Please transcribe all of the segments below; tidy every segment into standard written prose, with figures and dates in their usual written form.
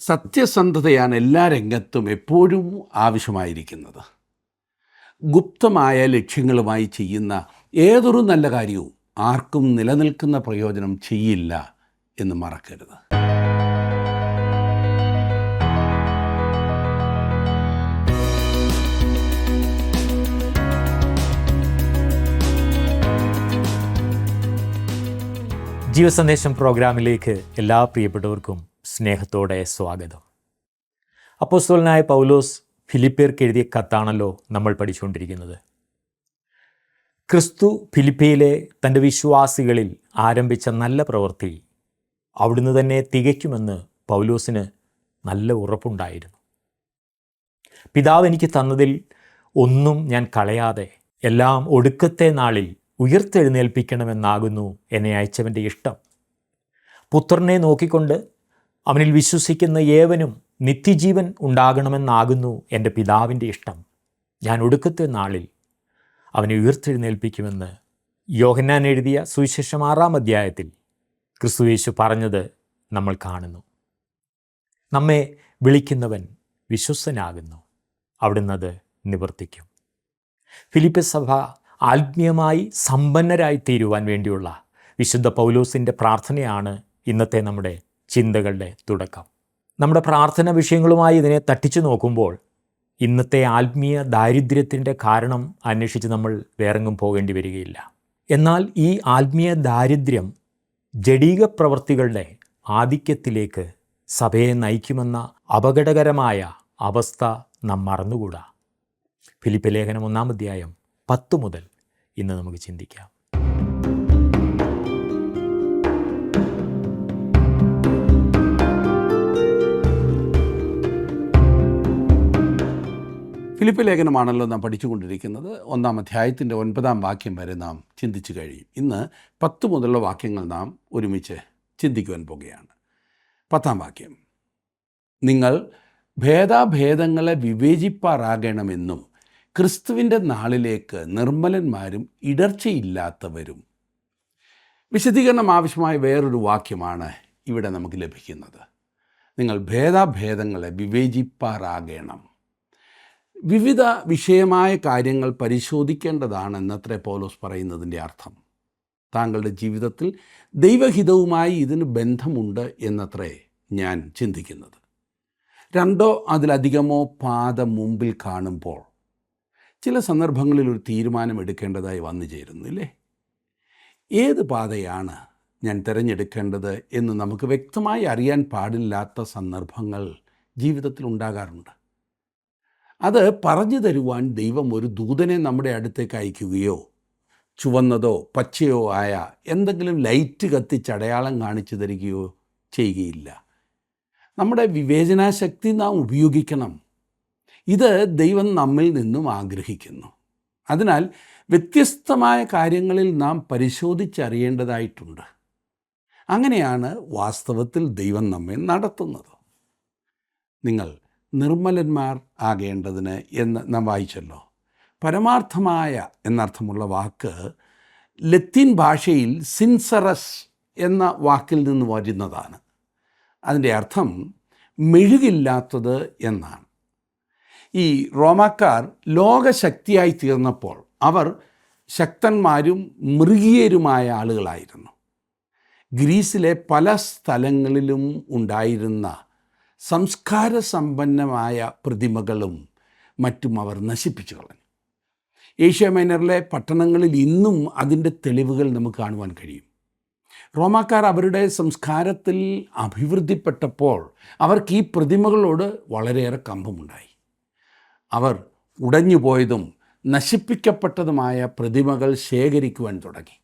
സത്യസന്ധതയാണ് എല്ലാ രംഗത്തും എപ്പോഴും ആവശ്യമായിരിക്കുന്നത്. ഗുപ്തമായ ലക്ഷ്യങ്ങളുമായി ചെയ്യുന്ന ഏതൊരു നല്ല കാര്യവും ആർക്കും നിലനിൽക്കുന്ന പ്രയോജനം ചെയ്യില്ല എന്ന് മറക്കരുത്. ജീവസന്ദേശം പ്രോഗ്രാമിലേക്ക് എല്ലാ പ്രിയപ്പെട്ടവർക്കും സ്നേഹത്തോടെ സ്വാഗതം. അപ്പോസ്തലനായ പൗലോസ് ഫിലിപ്പിയർക്ക് എഴുതിയ കത്താണല്ലോ നമ്മൾ പഠിച്ചുകൊണ്ടിരിക്കുന്നത്. ക്രിസ്തു ഫിലിപ്പിയിലെ തൻ്റെ വിശ്വാസികളിൽ ആരംഭിച്ച നല്ല പ്രവൃത്തി അവിടുന്ന് തന്നെ തികയ്ക്കുമെന്ന് പൗലോസിന് നല്ല ഉറപ്പുണ്ടായിരുന്നു. പിതാവ് എനിക്ക് തന്നതിൽ ഒന്നും ഞാൻ കളയാതെ എല്ലാം ഒടുക്കത്തെ നാളിൽ ഉയർത്തെഴുന്നേൽപ്പിക്കണമെന്നാകുന്നു എന്നെ അയച്ചവൻ്റെ ഇഷ്ടം. പുത്രനെ നോക്കിക്കൊണ്ട് അവനിൽ വിശ്വസിക്കുന്ന ഏവനും നിത്യജീവൻ ഉണ്ടാകണമെന്നാകുന്നു എൻ്റെ പിതാവിൻ്റെ ഇഷ്ടം. ഞാൻ ഒടുക്കത്തെ നാളിൽ അവനെ ഉയർത്തെഴുന്നേൽപ്പിക്കുമെന്ന് യോഹന്നാൻ എഴുതിയ സുവിശേഷം 6-ാം അധ്യായത്തിൽ ക്രിസ്തുയേശു പറഞ്ഞത് നമ്മൾ കാണുന്നു. നമ്മെ വിളിക്കുന്നവൻ വിശ്വസ്തനാകുന്നു, അവിടുന്ന് അത് നിവർത്തിക്കും. ഫിലിപ്പി സഭ ആത്മീയമായി സമ്പന്നരായി തീരുവാൻ വേണ്ടിയുള്ള വിശുദ്ധ പൗലോസിൻ്റെ പ്രാർത്ഥനയാണ് ഇന്നത്തെ നമ്മുടെ ചിന്തകളുടെ തുടക്കം. നമ്മുടെ പ്രാർത്ഥന വിഷയങ്ങളുമായി ഇതിനെ തട്ടിച്ചു നോക്കുമ്പോൾ ഇന്നത്തെ ആത്മീയ ദാരിദ്ര്യത്തിൻ്റെ കാരണം അന്വേഷിച്ച് നമ്മൾ വേറെങ്ങും പോകേണ്ടി വരികയില്ല. എന്നാൽ ഈ ആത്മീയ ദാരിദ്ര്യം ജഡീക പ്രവൃത്തികളുടെ ആധിക്യത്തിലേക്ക് സഭയെ നയിക്കുമെന്ന അപകടകരമായ അവസ്ഥ നാം മറന്നുകൂടാ. ഫിലിപ്പി ലേഖനം 1-ാം അധ്യായം 10 മുതൽ ഇന്ന് നമുക്ക് ചിന്തിക്കാം. ഫിലിപ്പി ലേഖനമാണല്ലോ നാം പഠിച്ചുകൊണ്ടിരിക്കുന്നത്. 1-ാം അധ്യായത്തിൻ്റെ 9-ാം വാക്യം വരെ നാം ചിന്തിച്ചു കഴിയും. ഇന്ന് 10 മുതലുള്ള വാക്യങ്ങൾ നാം ഒരുമിച്ച് ചിന്തിക്കുവാൻ പോകുകയാണ്. 10-ാം വാക്യം: നിങ്ങൾ ഭേദാഭേദങ്ങളെ വിവേചിപ്പാറാകണമെന്നും ക്രിസ്തുവിൻ്റെ നാളിലേക്ക് നിർമ്മലന്മാരും ഇടർച്ചയില്ലാത്തവരും. വിശദീകരണം ആവശ്യമായ വേറൊരു വാക്യമാണ് ഇവിടെ നമുക്ക് ലഭിക്കുന്നത്. നിങ്ങൾ ഭേദാഭേദങ്ങളെ വിവേചിപ്പാറാകണം. വിവിധ വിഷയമായ കാര്യങ്ങൾ പരിശോധിക്കേണ്ടതാണെന്നത്രേ പൗലോസ് പറയുന്നതിൻ്റെ അർത്ഥം. താങ്കളുടെ ജീവിതത്തിൽ ദൈവഹിതവുമായി ഇതിന് ബന്ധമുണ്ട് എന്നത്രേ ഞാൻ ചിന്തിക്കുന്നത്. 2 അതിലധികമോ പാത മുമ്പിൽ കാണുമ്പോൾ ചില സന്ദർഭങ്ങളിൽ ഒരു തീരുമാനം എടുക്കേണ്ടതായി വന്നു ചേരുന്നില്ലേ? ഏത് പാതയാണ് ഞാൻ തിരഞ്ഞെടുക്കേണ്ടത് എന്ന് നമുക്ക് വ്യക്തമായി അറിയാൻ പാടില്ലാത്ത സന്ദർഭങ്ങൾ ജീവിതത്തിൽ ഉണ്ടാകാറുണ്ട്. അത് പറഞ്ഞു തരുവാൻ ദൈവം ഒരു ദൂതനെ നമ്മുടെ അടുത്തേക്ക് അയക്കുകയോ ചുവന്നതോ പച്ചയോ ആയ എന്തെങ്കിലും ലൈറ്റ് കത്തിച്ച് അടയാളം കാണിച്ചു തരികയോ ചെയ്യുകയില്ല. നമ്മുടെ വിവേചനാശക്തി നാം ഉപയോഗിക്കണം. ഇത് ദൈവം നമ്മിൽ നിന്നും ആഗ്രഹിക്കുന്നു. അതിനാൽ വ്യത്യസ്തമായ കാര്യങ്ങളിൽ നാം പരിശോധിച്ചറിയേണ്ടതായിട്ടുണ്ട്. അങ്ങനെയാണ് വാസ്തവത്തിൽ ദൈവം നമ്മെ നടത്തുന്നത്. നിങ്ങൾ നിർമ്മലന്മാർ ആകേണ്ടതിന് എന്ന് നാം വായിച്ചല്ലോ. പരമാർത്ഥമായ എന്നർത്ഥമുള്ള വാക്ക് ലത്തീൻ ഭാഷയിൽ സിൻസറസ് എന്ന വാക്കിൽ നിന്ന് വരുന്നതാണ്. അതിൻ്റെ അർത്ഥം മെഴുകില്ലാത്തത് എന്നാണ്. ഈ റോമാക്കാർ ലോകശക്തിയായി തീർന്നപ്പോൾ അവർ ശക്തന്മാരും മൃഗീയരുമായ ആളുകളായിരുന്നു. ഗ്രീസിലെ പല സ്ഥലങ്ങളിലും ഉണ്ടായിരുന്ന സംസ്കാര സമ്പന്നമായ പ്രതിമകളും മറ്റും അവർ നശിപ്പിച്ചു കളഞ്ഞു. ഏഷ്യ മൈനറിലെ പട്ടണങ്ങളിൽ ഇന്നും അതിൻ്റെ തെളിവുകൾ നമുക്ക് കാണുവാൻ കഴിയും. റോമാക്കാർ അവരുടെ സംസ്കാരത്തിൽ അഭിവൃദ്ധിപ്പെട്ടപ്പോൾ അവർക്ക് ഈ പ്രതിമകളോട് വളരെയേറെ കമ്പമുണ്ടായി. അവർ ഉടഞ്ഞുപോയതും നശിപ്പിക്കപ്പെട്ടതുമായ പ്രതിമകൾ ശേഖരിക്കുവാൻ തുടങ്ങി.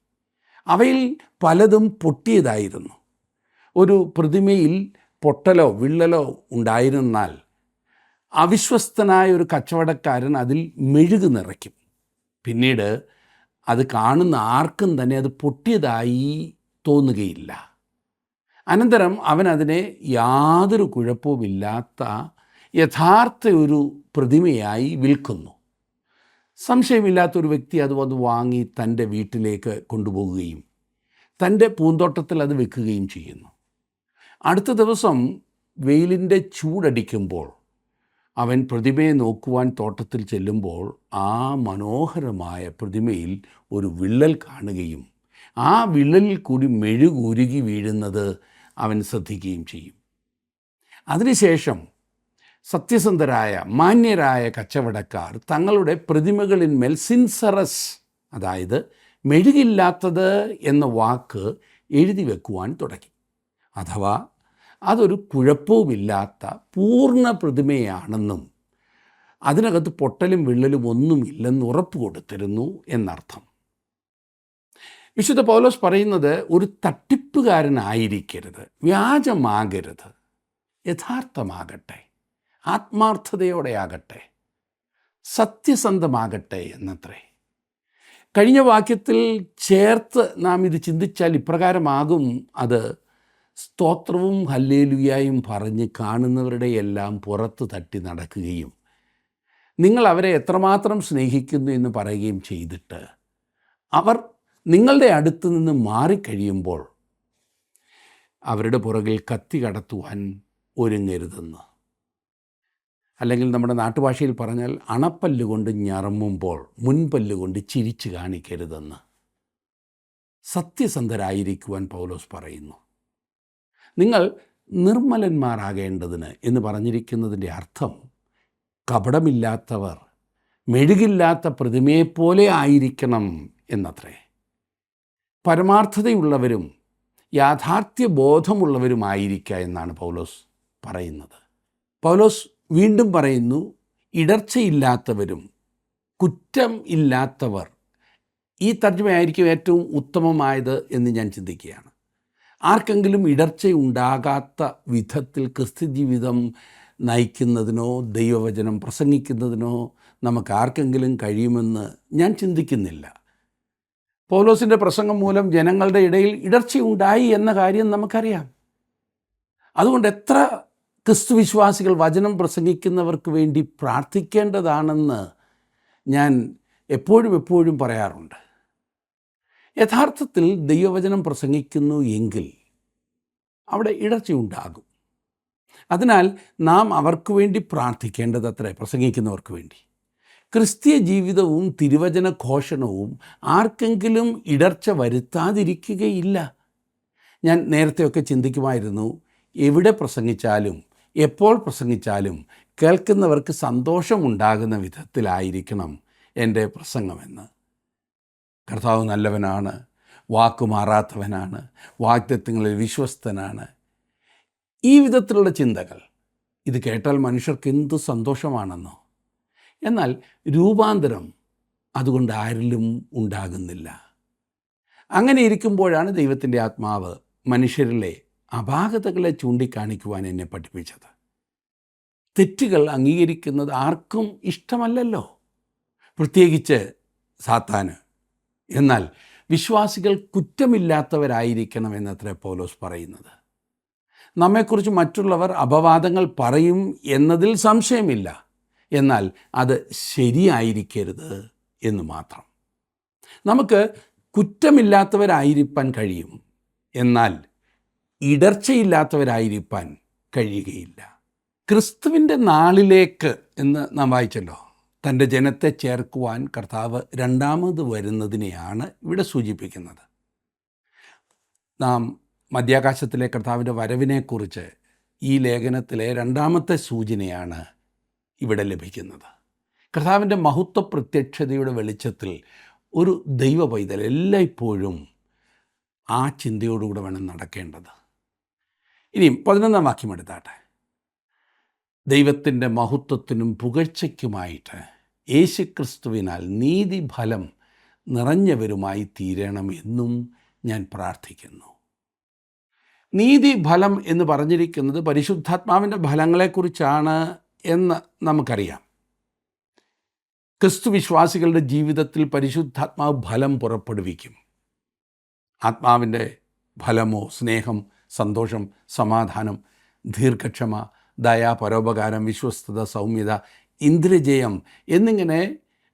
അവയിൽ പലതും പൊട്ടിയതായിരുന്നു. ഒരു പ്രതിമയിൽ പൊട്ടലോ വിള്ളലോ ഉണ്ടായിരുന്നാൽ അവിശ്വസ്തനായ ഒരു കച്ചവടക്കാരൻ അതിൽ മെഴുക് നിറയ്ക്കും. പിന്നീട് അത് കാണുന്ന ആർക്കും തന്നെ അത് പൊട്ടിയതായി തോന്നുകയില്ല. അനന്തരം അവൻ അതിനെ യാതൊരു കുഴപ്പവുമില്ലാത്ത യഥാർത്ഥ ഒരു പ്രതിമയായി വിൽക്കുന്നു. സംശയമില്ലാത്തൊരു വ്യക്തി അത് വന്ന് വാങ്ങി തൻ്റെ വീട്ടിലേക്ക് കൊണ്ടുപോകുകയും തൻ്റെ പൂന്തോട്ടത്തിൽ അത് വെക്കുകയും ചെയ്യുന്നു. അടുത്ത ദിവസം വെയിലിൻ്റെ ചൂടടിക്കുമ്പോൾ അവൻ പ്രതിമയെ നോക്കുവാൻ തോട്ടത്തിൽ ചെല്ലുമ്പോൾ ആ മനോഹരമായ പ്രതിമയിൽ ഒരു വിള്ളൽ കാണുകയും ആ വിള്ളലിൽ കൂടി മെഴുകുരുകി വീഴുന്നത് അവൻ ശ്രദ്ധിക്കുകയും ചെയ്യും. അതിനുശേഷം സത്യസന്ധരായ മാന്യരായ കച്ചവടക്കാർ തങ്ങളുടെ പ്രതിമകളിന്മേൽ സിൻസറസ്, അതായത് മെഴുകില്ലാത്തത് എന്ന വാക്ക് എഴുതി വെക്കുവാൻ തുടങ്ങി. അഥവാ അതൊരു കുഴപ്പവുമില്ലാത്ത പൂർണ്ണ പ്രതിമയാണെന്നും അതിനകത്ത് പൊട്ടലും വിള്ളലും ഒന്നുമില്ലെന്ന് ഉറപ്പ് കൊടുത്തിരുന്നു എന്നർത്ഥം. വിശുദ്ധ പൗലോസ് പറയുന്നത് ഒരു തട്ടിപ്പുകാരനായിരിക്കരുത്, വ്യാജമാകരുത്, യഥാർത്ഥമാകട്ടെ, ആത്മാർത്ഥതയോടെ ആകട്ടെ, സത്യസന്ധമാകട്ടെ എന്നത്രേ. കഴിഞ്ഞ വാക്യത്തിൽ ചേർത്ത് നാം ഇത് ചിന്തിച്ചാൽ ഇപ്രകാരമാകും അത്: സ്തോത്രവും ഹല്ലേലൂയായും പറഞ്ഞ് കാണുന്നവരുടെ എല്ലാം പുറത്ത് തട്ടി നടക്കുകയും നിങ്ങൾ അവരെ എത്രമാത്രം സ്നേഹിക്കുന്നു എന്ന് പറയുകയും ചെയ്തിട്ട് അവർ നിങ്ങളുടെ അടുത്ത് നിന്ന് മാറിക്കഴിയുമ്പോൾ അവരുടെ പുറകിൽ കത്തി കടത്തുവാൻ ഒരുങ്ങരുതെന്ന്. അല്ലെങ്കിൽ നമ്മുടെ നാട്ടുഭാഷയിൽ പറഞ്ഞാൽ അണപ്പല്ലുകൊണ്ട് ഞറമ്മുമ്പോൾ മുൻപല്ലുകൊണ്ട് ചിരിച്ചു കാണിക്കരുതെന്ന് സത്യസന്ധരായിരിക്കുവാൻ പൗലോസ് പറയുന്നു. നിങ്ങൾ നിർമ്മലന്മാരാകേണ്ടതിന് എന്ന് പറഞ്ഞിരിക്കുന്നതിൻ്റെ അർത്ഥം കപടമില്ലാത്തവർ, മെഴുകില്ലാത്ത പ്രതിമയെപ്പോലെ ആയിരിക്കണം എന്നത്രേ. പരമാർത്ഥതയുള്ളവരും യാഥാർത്ഥ്യബോധമുള്ളവരുമായിരിക്കുക എന്നാണ് പൗലോസ് പറയുന്നത്. പൗലോസ് വീണ്ടും പറയുന്നു, ഇടർച്ചയില്ലാത്തവരും കുറ്റം ഇല്ലാത്തവർ. ഈ തർജ്ജമയായിരിക്കും ഏറ്റവും ഉത്തമമായത് എന്ന് ഞാൻ ചിന്തിക്കുകയാണ്. ആർക്കെങ്കിലും ഇടർച്ചയുണ്ടാകാത്ത വിധത്തിൽ ക്രിസ്തുജീവിതം നയിക്കുന്നതിനോ ദൈവവചനം പ്രസംഗിക്കുന്നതിനോ നമുക്ക് ആർക്കെങ്കിലും കഴിയുമെന്ന് ഞാൻ ചിന്തിക്കുന്നില്ല. പൗലോസിൻ്റെ പ്രസംഗം മൂലം ജനങ്ങളുടെ ഇടയിൽ ഇടർച്ചയുണ്ടായി എന്ന കാര്യം നമുക്കറിയാം. അതുകൊണ്ട് എത്ര ക്രിസ്തുവിശ്വാസികൾ വചനം പ്രസംഗിക്കുന്നവർക്ക് വേണ്ടി പ്രാർത്ഥിക്കേണ്ടതാണെന്ന് ഞാൻ എപ്പോഴും പറയാറുണ്ട്. യഥാർത്ഥത്തിൽ ദൈവവചനം പ്രസംഗിക്കുന്നു എങ്കിൽ അവിടെ ഇടർച്ചയുണ്ടാകും. അതിനാൽ നാം അവർക്ക് വേണ്ടി പ്രാർത്ഥിക്കേണ്ടതത്രേ, പ്രസംഗിക്കുന്നവർക്ക് വേണ്ടി. ക്രിസ്തീയ ജീവിതവും തിരുവചന ഘോഷണവും ആർക്കെങ്കിലും ഇടർച്ച വരുത്താതിരിക്കുകയില്ല. ഞാൻ നേരത്തെയൊക്കെ ചിന്തിക്കുമായിരുന്നു, എവിടെ പ്രസംഗിച്ചാലും എപ്പോൾ പ്രസംഗിച്ചാലും കേൾക്കുന്നവർക്ക് സന്തോഷമുണ്ടാകുന്ന വിധത്തിലായിരിക്കണം എൻ്റെ പ്രസംഗമെന്ന്. കർത്താവ് നല്ലവനാണ്, വാക്കുമാറാത്തവനാണ്, വാഗ്ദത്തങ്ങളിൽ വിശ്വസ്തനാണ്. ഈ വിധത്തിലുള്ള ചിന്തകൾ ഇത് കേട്ടാൽ മനുഷ്യർക്ക് എന്ത് സന്തോഷമാണെന്നോ. എന്നാൽ രൂപാന്തരം അതുകൊണ്ട് ആരിലും ഉണ്ടാകുന്നില്ല. അങ്ങനെ ഇരിക്കുമ്പോഴാണ് ദൈവത്തിൻ്റെ ആത്മാവ് മനുഷ്യരിലെ അപാകതകളെ ചൂണ്ടിക്കാണിക്കുവാൻ എന്നെ പഠിപ്പിച്ചത്. തെറ്റുകൾ അംഗീകരിക്കുന്നത് ആർക്കും ഇഷ്ടമല്ലല്ലോ, പ്രത്യേകിച്ച് സാത്താന്. എന്നാൽ വിശ്വാസികൾ കുറ്റമില്ലാത്തവരായിരിക്കണം എന്നത്രേ പൗലോസ് പറയുന്നത്. നമ്മെക്കുറിച്ച് മറ്റുള്ളവർ അപവാദങ്ങൾ പറയും എന്നതിൽ സംശയമില്ല, എന്നാൽ അത് ശരിയായിരിക്കരുത് എന്ന് മാത്രം. നമുക്ക് കുറ്റമില്ലാത്തവരായിരിക്കാൻ കഴിയും, എന്നാൽ ഇടർച്ചയില്ലാത്തവരായിരിക്കാൻ കഴിയുകയില്ല. ക്രിസ്തുവിൻ്റെ നാളിലേക്ക് എന്ന് നാം വായിച്ചല്ലോ, തൻ്റെ ജനത്തെ ചേർക്കുവാൻ കർത്താവ് രണ്ടാമത് വരുന്നതിനെയാണ് ഇവിടെ സൂചിപ്പിക്കുന്നത്. നാം മധ്യാകാശത്തിലെ കർത്താവിൻ്റെ വരവിനെക്കുറിച്ച് ഈ ലേഖനത്തിലെ രണ്ടാമത്തെ സൂചനയാണ് ഇവിടെ ലഭിക്കുന്നത്. കർത്താവിൻ്റെ മഹത്വ പ്രത്യക്ഷതയുടെ വെളിച്ചത്തിൽ ഒരു ദൈവ പൈതൽ എല്ലായ്പ്പോഴും ആ ചിന്തയോടുകൂടെ വേണം നടക്കേണ്ടത്. ഇനിയും 11-ാം വാക്യം എടുത്താട്ടെ. ദൈവത്തിൻ്റെ മഹത്വത്തിനും പുകഴ്ചയ്ക്കുമായിട്ട് യേശുക്രിസ്തുവിനാൽ നീതിഫലം നിറഞ്ഞവരുമായി തീരണമെന്നും ഞാൻ പ്രാർത്ഥിക്കുന്നു. നീതിഫലം എന്ന് പറഞ്ഞിരിക്കുന്നത് പരിശുദ്ധാത്മാവിൻ്റെ ഫലങ്ങളെക്കുറിച്ചാണ് എന്ന് നമുക്കറിയാം. ക്രിസ്തു വിശ്വാസികളുടെ ജീവിതത്തിൽ പരിശുദ്ധാത്മാവ് ഫലം പുറപ്പെടുവിക്കും. ആത്മാവിൻ്റെ ഫലമോ സ്നേഹം, സന്തോഷം, സമാധാനം, ദീർഘക്ഷമ, ദയ, പരോപകാരം, വിശ്വസ്തത, സൗമ്യത, ഇന്ദ്രജയം എന്നിങ്ങനെ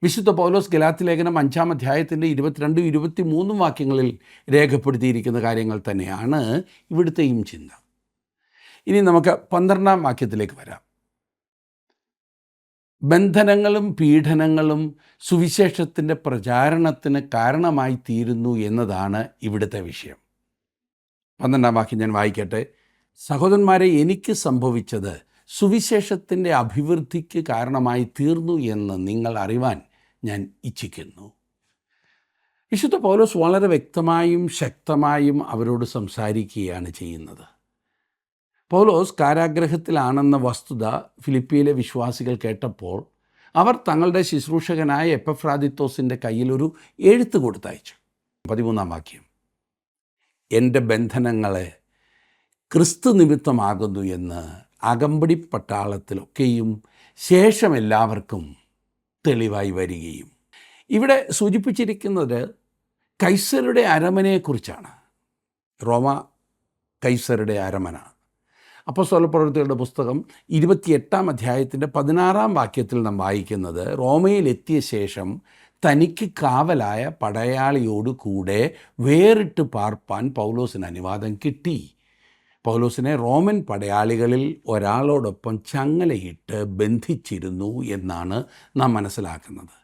വിശുദ്ധ പൗലോസ് ഗലാത്യ ലേഖനം 5-ാം അധ്യായത്തിൻ്റെ 22-23 വാക്യങ്ങളിൽ രേഖപ്പെടുത്തിയിരിക്കുന്ന കാര്യങ്ങൾ തന്നെയാണ് ഇവിടുത്തെയും ചിന്ത. ഇനി നമുക്ക് 12-ാം വാക്യത്തിലേക്ക് വരാം. ബന്ധനങ്ങളും പീഡനങ്ങളും സുവിശേഷത്തിൻ്റെ പ്രചാരണത്തിന് കാരണമായി തീരുന്നു എന്നതാണ് ഇവിടുത്തെ വിഷയം. 12-ാം വാക്യം ഞാൻ വായിക്കട്ടെ. സഹോദരന്മാരെ, എനിക്ക് സംഭവിച്ചത് സുവിശേഷത്തിൻ്റെ അഭിവൃദ്ധിക്ക് കാരണമായി തീർന്നു എന്ന് നിങ്ങൾ അറിവാൻ ഞാൻ ഇച്ഛിക്കുന്നു. വിശുദ്ധ പൗലോസ് വളരെ വ്യക്തമായും ശക്തമായും അവരോട് സംസാരിക്കുകയാണ് ചെയ്യുന്നത്. പൗലോസ് കാരാഗ്രഹത്തിലാണെന്ന വസ്തുത ഫിലിപ്പിയിലെ വിശ്വാസികൾ കേട്ടപ്പോൾ അവർ തങ്ങളുടെ ശുശ്രൂഷകനായ എപ്പഫ്രാദിത്തോസിൻ്റെ കയ്യിൽ ഒരു എഴുത്ത് കൊടുത്തയച്ചു. 13-ാം വാക്യം, എൻ്റെ ബന്ധനങ്ങളെ ക്രിസ്തു നിമിത്തമാകുന്നു എന്ന് അകമ്പടി പട്ടാളത്തിലൊക്കെയും ശേഷം എല്ലാവർക്കും തെളിവായി വരികയും. ഇവിടെ സൂചിപ്പിച്ചിരിക്കുന്നത് കൈസരുടെ അരമനയെക്കുറിച്ചാണ്. റോമ കൈസരുടെ അരമന. അപ്പോസ്തലപ്രവൃത്തികളുടെ പുസ്തകം 28-ാം അധ്യായത്തിൻ്റെ 16-ാം വാക്യത്തിൽ നാം വായിക്കുന്നത്, റോമയിലെത്തിയ ശേഷം തനിക്ക് കാവലായ പടയാളിയോട് കൂടെ വേറിട്ട് പാർപ്പാൻ പൗലോസിന് അനുവാദം കിട്ടി. പൗലോസിനെ റോമൻ പടയാളികളിൽ ഒരാളോടൊപ്പം ചങ്ങലയിട്ട് ബന്ധിച്ചിരുന്നു എന്നാണ് നാം മനസ്സിലാക്കുന്നത്.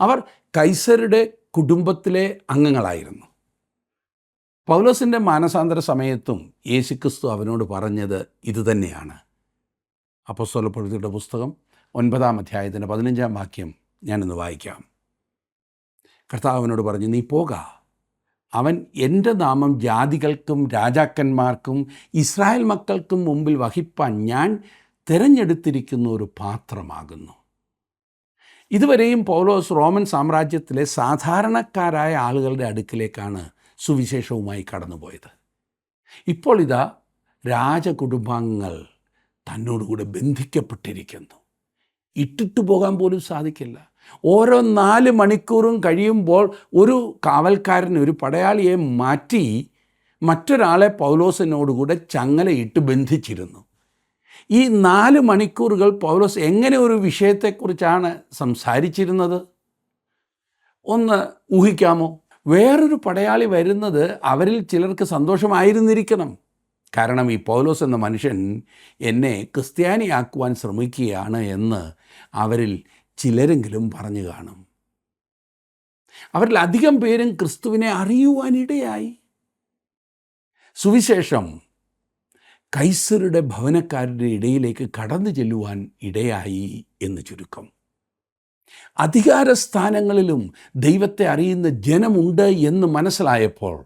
അവർ കൈസരുടെ കുടുംബത്തിലെ അംഗങ്ങളായിരുന്നു. പൗലോസിൻ്റെ മാനസാന്തര സമയത്തും യേശുക്രിസ്തു അവനോട് പറഞ്ഞത് ഇതുതന്നെയാണ്. അപ്പോസ്തലപ്രവൃത്തികളുടെ പുസ്തകം 9-ാം അധ്യായത്തിൻ്റെ 15-ാം വാക്യം ഞാനിന്ന് വായിക്കാം. കർത്താവ് അവനോട് പറഞ്ഞു, നീ പോക, അവൻ എൻ്റെ നാമം ജാതികൾക്കും രാജാക്കന്മാർക്കും ഇസ്രായേൽ മക്കൾക്കും മുമ്പിൽ വഹിപ്പാൻ ഞാൻ തിരഞ്ഞെടുത്തിരിക്കുന്ന ഒരു പാത്രമാകുന്നു. ഇതുവരെയും പൗലോസ് റോമൻ സാമ്രാജ്യത്തിലെ സാധാരണക്കാരായ ആളുകളുടെ അടുക്കിലേക്കാണ് സുവിശേഷവുമായി കടന്നുപോയത്. ഇപ്പോൾ ഇതാ രാജകുടുംബാംഗങ്ങൾ തന്നോടുകൂടെ ബന്ധിക്കപ്പെട്ടിരിക്കുന്നു. ഇട്ടിട്ട് പോകാൻ പോലും സാധിക്കില്ല. ഓരോ 4 മണിക്കൂറും കഴിയുമ്പോൾ ഒരു കാവൽക്കാരൻ, ഒരു പടയാളിയെ മാറ്റി മറ്റൊരാളെ പൗലോസിനോടുകൂടെ ചങ്ങലയിട്ട് ബന്ധിച്ചിരുന്നു. ഈ 4 മണിക്കൂറുകൾ പൗലോസ് എങ്ങനെ ഒരു വിഷയത്തെക്കുറിച്ചാണ് സംസാരിച്ചിരുന്നത്? ഒന്ന് ഊഹിക്കാമോ? വേറൊരു പടയാളി വരുന്നത് അവരിൽ ചിലർക്ക് സന്തോഷമായിരുന്നിരിക്കണം. കാരണം ഈ പൗലോസ് എന്ന മനുഷ്യൻ എന്നെ ക്രിസ്ത്യാനിയാക്കുവാൻ ശ്രമിക്കുകയാണ് എന്ന് അവരിൽ ചിലരെങ്കിലും പറഞ്ഞു കാണും. അവരിൽ അധികം പേരും ക്രിസ്തുവിനെ അറിയുവാനിടയായി. സുവിശേഷം കൈസരുടെ ഭവനക്കാരുടെ ഇടയിലേക്ക് കടന്നു ചെല്ലുവാൻ ഇടയായി എന്ന് ചുരുക്കം. അധികാരസ്ഥാനങ്ങളിലും ദൈവത്തെ അറിയുന്ന ജനമുണ്ട് എന്ന് മനസ്സിലായപ്പോൾ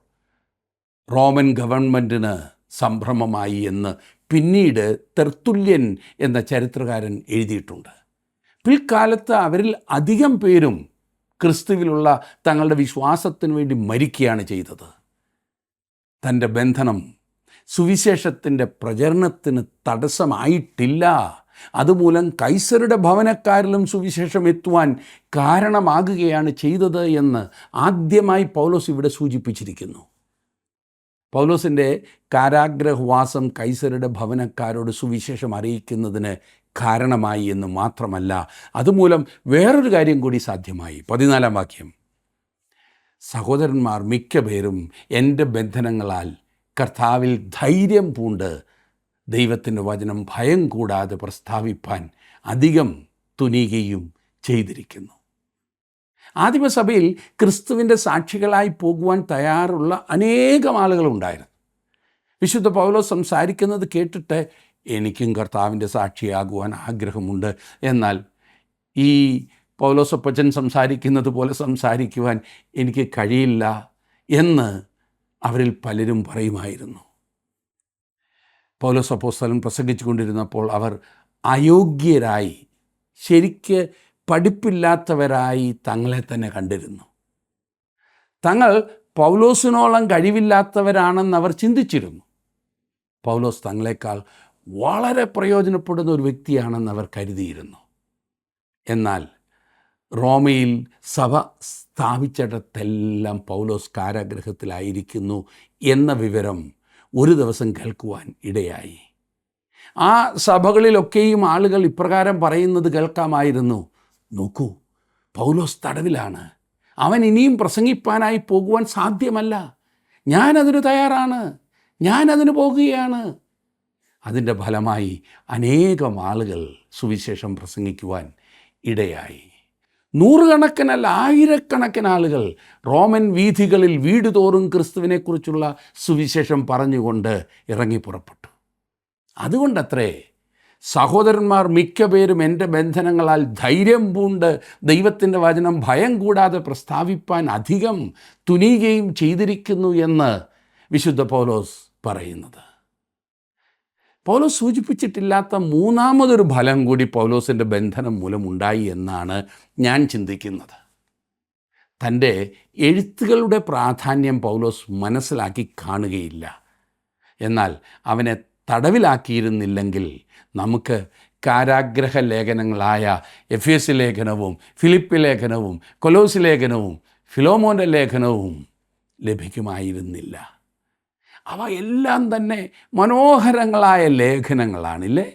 റോമൻ ഗവൺമെൻറ്റിന് സംഭ്രമമായി എന്ന് പിന്നീട് തെർത്തുല്യൻ എന്ന ചരിത്രകാരൻ എഴുതിയിട്ടുണ്ട്. പിൽക്കാലത്ത് അവരിൽ അധികം പേരും ക്രിസ്തുവിലുള്ള തങ്ങളുടെ വിശ്വാസത്തിന് വേണ്ടി മരിക്കുകയാണ് ചെയ്തത്. തൻ്റെ ബന്ധനം സുവിശേഷത്തിൻ്റെ പ്രചരണത്തിന് തടസ്സമായിട്ടില്ല. അതുമൂലം കൈസരുടെ ഭവനക്കാരിലും സുവിശേഷം എത്തുവാൻ കാരണമാകുകയാണ് ചെയ്തത് എന്ന് ആദ്യമായി പൗലോസ് ഇവിടെ സൂചിപ്പിച്ചിരിക്കുന്നു. പൗലോസിൻ്റെ കാരാഗ്രഹവാസം കൈസരുടെ ഭവനക്കാരോട് സുവിശേഷം അറിയിക്കുന്നതിന് കാരണമായി എന്ന് മാത്രമല്ല, അതുമൂലം വേറൊരു കാര്യം കൂടി സാധ്യമായി. 14-ാം വാക്യം, സഹോദരന്മാർ മിക്ക പേരും എൻ്റെ ബന്ധനങ്ങളാൽ കർത്താവിൽ ധൈര്യം പൂണ്ട് ദൈവത്തിൻ്റെ വചനം ഭയം കൂടാതെ പ്രസ്താവിപ്പാൻ അധികം തുനിയുകയും ചെയ്തിരിക്കുന്നു. ആദിമസഭയിൽ ക്രിസ്തുവിൻ്റെ സാക്ഷികളായി പോകുവാൻ തയ്യാറുള്ള അനേകം ആളുകളുണ്ടായിരുന്നു. വിശുദ്ധ പൗലോസ് സംസാരിക്കുന്നത് കേട്ടിട്ട് എനിക്കും കർത്താവിൻ്റെ സാക്ഷിയാകുവാൻ ആഗ്രഹമുണ്ട്, എന്നാൽ ഈ പൗലോസപ്പച്ചൻ സംസാരിക്കുന്നത് പോലെ സംസാരിക്കുവാൻ എനിക്ക് കഴിയില്ല എന്ന് അവരിൽ പലരും പറയുമായിരുന്നു. പൗലോസ് അപ്പോസ്തലൻ പ്രസംഗിച്ചു കൊണ്ടിരുന്നപ്പോൾ അവർ അയോഗ്യരായി, ശരിക്ക് പഠിപ്പില്ലാത്തവരായി തങ്ങളെ തന്നെ കണ്ടിരുന്നു. തങ്ങൾ പൗലോസിനോളം കഴിവില്ലാത്തവരാണെന്ന് അവർ ചിന്തിച്ചിരുന്നു. പൗലോസ് തങ്ങളെക്കാൾ വളരെ പ്രയോജനപ്പെടുന്ന ഒരു വ്യക്തിയാണെന്ന് അവർ കരുതിയിരുന്നു. എന്നാൽ റോമയിൽ സഭ സ്ഥാപിച്ചിടത്തെല്ലാം പൗലോസ് കാരാഗ്രഹത്തിലായിരിക്കുന്നു എന്ന വിവരം ഒരു ദിവസം കേൾക്കുവാൻ ഇടയായി. ആ സഭകളിലൊക്കെയും ആളുകൾ ഇപ്രകാരം പറയുന്നത് കേൾക്കാമായിരുന്നു, നോക്കൂ, പൗലോസ് തടവിലാണ്, അവൻ ഇനിയും പ്രസംഗിപ്പാനായി പോകുവാൻ സാധ്യമല്ല, ഞാനതിന് തയ്യാറാണ്, ഞാനതിന് പോകുകയാണ്. അതിൻ്റെ ഫലമായി അനേകം ആളുകൾ സുവിശേഷം പ്രസംഗിക്കുവാൻ ഇടയായി. നൂറുകണക്കിനല്ല, ആയിരക്കണക്കിന് ആളുകൾ റോമൻ വീഥികളിൽ വീട് തോറും ക്രിസ്തുവിനെക്കുറിച്ചുള്ള സുവിശേഷം പറഞ്ഞുകൊണ്ട് ഇറങ്ങിപ്പുറപ്പെട്ടു. അതുകൊണ്ടത്രേ സഹോദരന്മാർ മിക്ക പേരും എൻ്റെ ബന്ധനങ്ങളാൽ ധൈര്യം പൂണ്ട് ദൈവത്തിൻ്റെ വചനം ഭയം കൂടാതെ പ്രസ്താവിപ്പാൻ അധികം തുനിയുകയും ചെയ്തിരിക്കുന്നു എന്ന് വിശുദ്ധ പൗലോസ് പറയുന്നത്. പൗലോസ് സൂചിപ്പിച്ചിട്ടില്ലാത്ത മൂന്നാമതൊരു ഫലം കൂടി പൗലോസിൻ്റെ ബന്ധനം മൂലമുണ്ടായി എന്നാണ് ഞാൻ ചിന്തിക്കുന്നത്. തൻ്റെ എഴുത്തുകളുടെ പ്രാധാന്യം പൗലോസ് മനസ്സിലാക്കി കാണുകയില്ല. എന്നാൽ അവനെ തടവിലാക്കിയിരുന്നില്ലെങ്കിൽ നമുക്ക് കാരാഗ്രഹ ലേഖനങ്ങളായ എഫേസ്യ ലേഖനവും ഫിലിപ്പി ലേഖനവും കൊലോസി ലേഖനവും ഫിലോമോൻ്റെ ലേഖനവും ലഭിക്കുമായിരുന്നില്ല. അവ എല്ലാം തന്നെ മനോഹരങ്ങളായ ലേഖനങ്ങളാണില്ലേ?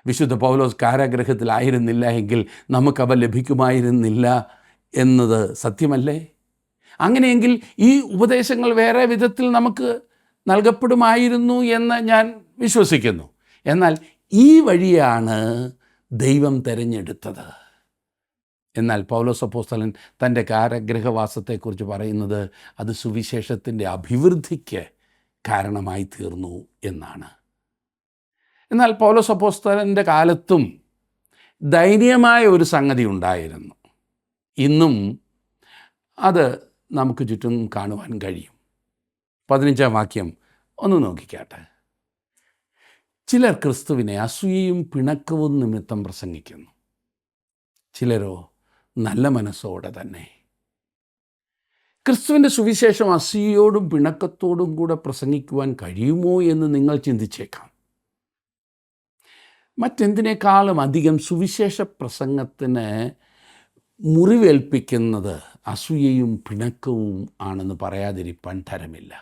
വിശുദ്ധ പൗലോസ് കാരാഗ്രഹത്തിലായിരുന്നില്ല എങ്കിൽ നമുക്കവ ലഭിക്കുമായിരുന്നില്ല എന്നത് സത്യമല്ലേ? അങ്ങനെയെങ്കിൽ ഈ ഉപദേശങ്ങൾ വേറെ വിധത്തിൽ നമുക്ക് നൽകപ്പെടുമായിരുന്നു എന്ന് ഞാൻ വിശ്വസിക്കുന്നു. എന്നാൽ ഈ വഴിയാണ് ദൈവം തിരഞ്ഞെടുത്തത്. എന്നാൽ പൗലോസ് അപ്പോസ്തലൻ തൻ്റെ കാരാഗ്രഹവാസത്തെക്കുറിച്ച് പറയുന്നത് അത് സുവിശേഷത്തിൻ്റെ അഭിവൃദ്ധിക്ക് കാരണമായി തീർന്നു എന്നാണ്. എന്നാൽ പൗലോസ് അപ്പോസ്തലൻ്റെ കാലത്തും ദയനീയമായ ഒരു സംഗതി ഉണ്ടായിരുന്നു. ഇന്നും അത് നമുക്ക് ചുറ്റും കാണുവാൻ കഴിയും. 15-ാം വാക്യം ഒന്ന് നോക്കിക്കാട്ടെ. ചിലർ ക്രിസ്തുവിനെ അസൂയയും പിണക്കവും നിമിത്തം പ്രസംഗിക്കുന്നു, ചിലരോ നല്ല മനസ്സോടെ തന്നെ. ക്രിസ്തുവിൻ്റെ സുവിശേഷം അസൂയയോടും പിണക്കത്തോടും കൂടെ പ്രസംഗിക്കുവാൻ കഴിയുമോ എന്ന് നിങ്ങൾ ചിന്തിച്ചേക്കാം. മറ്റെന്തിനേക്കാളും അധികം സുവിശേഷ പ്രസംഗത്തിന് മുറിവേൽപ്പിക്കുന്നത് അസൂയയും പിണക്കവും ആണെന്ന് പറയാതിരിപ്പാൻ തരമില്ല.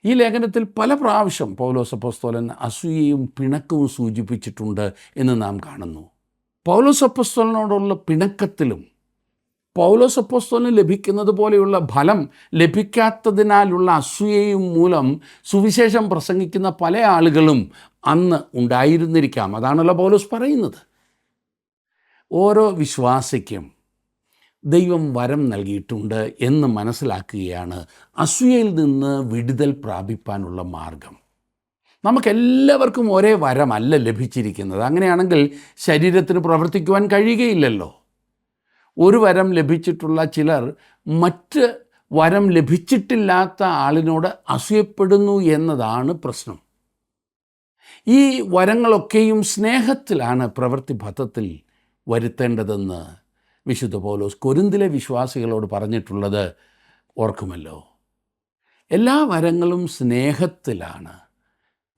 ഈ ലേഖനത്തിൽ പല പ്രാവശ്യം പൗലോസ് അപ്പോസ്തലൻ അസൂയയും പിണക്കവും സൂചിപ്പിച്ചിട്ടുണ്ട് എന്ന് നാം കാണുന്നു. പൗലോസ് അപ്പോസ്തലനോടുള്ള പിണക്കത്തിലും പൗലോസ് അപ്പോസ്തലന് ലഭിക്കുന്നത് പോലെയുള്ള ഫലം ലഭിക്കാത്തതിനാലുള്ള അസൂയയും മൂലം സുവിശേഷം പ്രസംഗിക്കുന്ന പല ആളുകളും അന്ന് ഉണ്ടായിരുന്നിരിക്കാം. അതാണല്ലോ പൗലോസ് പറയുന്നത്. ഓരോ വിശ്വാസിക്കും ദൈവം വരം നൽകിയിട്ടുണ്ട് എന്ന് മനസ്സിലാക്കുകയാണ് അസൂയയിൽ നിന്ന് വിടുതൽ പ്രാപിപ്പാനുള്ള മാർഗം. നമുക്കെല്ലാവർക്കും ഒരേ വരമല്ല ലഭിച്ചിരിക്കുന്നത്. അങ്ങനെയാണെങ്കിൽ ശരീരത്തിന് പ്രവർത്തിക്കുവാൻ കഴിയുകയില്ലല്ലോ. ഒരു വരം ലഭിച്ചിട്ടുള്ള ചിലർ മറ്റ് വരം ലഭിച്ചിട്ടില്ലാത്ത ആളിനോട് അസൂയപ്പെടുന്നു എന്നതാണ് പ്രശ്നം. ഈ വരങ്ങളൊക്കെയും സ്നേഹത്തിലാണ് പ്രവൃത്തിപഥത്തിൽ വരുത്തേണ്ടതെന്ന് വിശുദ്ധ പൗലോസ് കൊരിന്തിലെ വിശ്വാസികളോട് പറഞ്ഞിട്ടുള്ളത് ഓർക്കുമല്ലോ. എല്ലാ വരങ്ങളും സ്നേഹത്തിലാണ്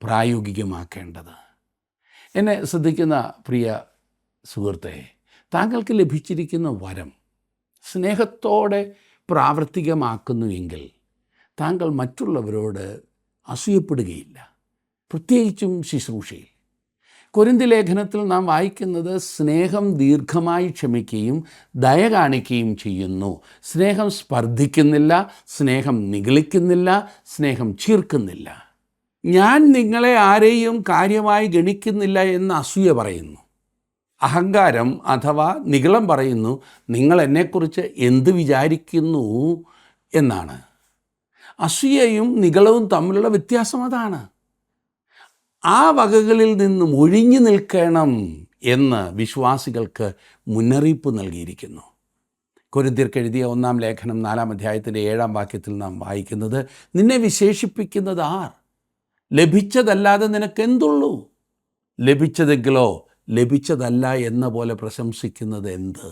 പ്രായോഗികമാക്കേണ്ടത്. എന്നെ ശ്രദ്ധിക്കുന്ന പ്രിയ സുഹൃത്തെ, താങ്കൾക്ക് ലഭിച്ചിരിക്കുന്ന വരം സ്നേഹത്തോടെ പ്രാവർത്തികമാക്കുന്നുവെങ്കിൽ താങ്കൾ മറ്റുള്ളവരോട് അസൂയപ്പെടുകയില്ല, പ്രത്യേകിച്ചും ശുശ്രൂഷയിൽ. കൊരിന്തി ലേഖനത്തിൽ നാം വായിക്കുന്നത് സ്നേഹം ദീർഘമായി ക്ഷമിക്കുകയും ദയ കാണിക്കുകയും ചെയ്യുന്നു. സ്നേഹം സ്പർദ്ധിക്കുന്നില്ല, സ്നേഹം നിഗളിക്കുന്നില്ല, സ്നേഹം ചീർക്കുന്നില്ല. ഞാൻ നിങ്ങളെ ആരെയും കാര്യമായി ഗണിക്കുന്നില്ല എന്ന് അസൂയ പറയുന്നു. അഹങ്കാരം അഥവാ നിഗളം പറയുന്നു, നിങ്ങൾ എന്നെക്കുറിച്ച് എന്ത് വിചാരിക്കുന്നു എന്നാണ്. അസൂയയും നിഗളവും തമ്മിലുള്ള വ്യത്യാസം അതാണ്. ആ വകകളിൽ നിന്നും ഒഴിഞ്ഞു നിൽക്കണം എന്ന് വിശ്വാസികൾക്ക് മുന്നറിയിപ്പ് നൽകിയിരിക്കുന്നു. കൊരിന്ത്യർക്ക് എഴുതിയ 1-ാം ലേഖനം 4-ാം അധ്യായത്തിൻ്റെ 7-ാം വാക്യത്തിൽ നാം വായിക്കുന്നത്, നിന്നെ വിശേഷിപ്പിക്കുന്നത് ആർ? ലഭിച്ചതല്ലാതെ നിനക്കെന്തുള്ളൂ? ലഭിച്ചതെങ്കിലോ ലഭിച്ചതല്ല എന്ന പോലെ പ്രശംസിക്കുന്നത് എന്ത്?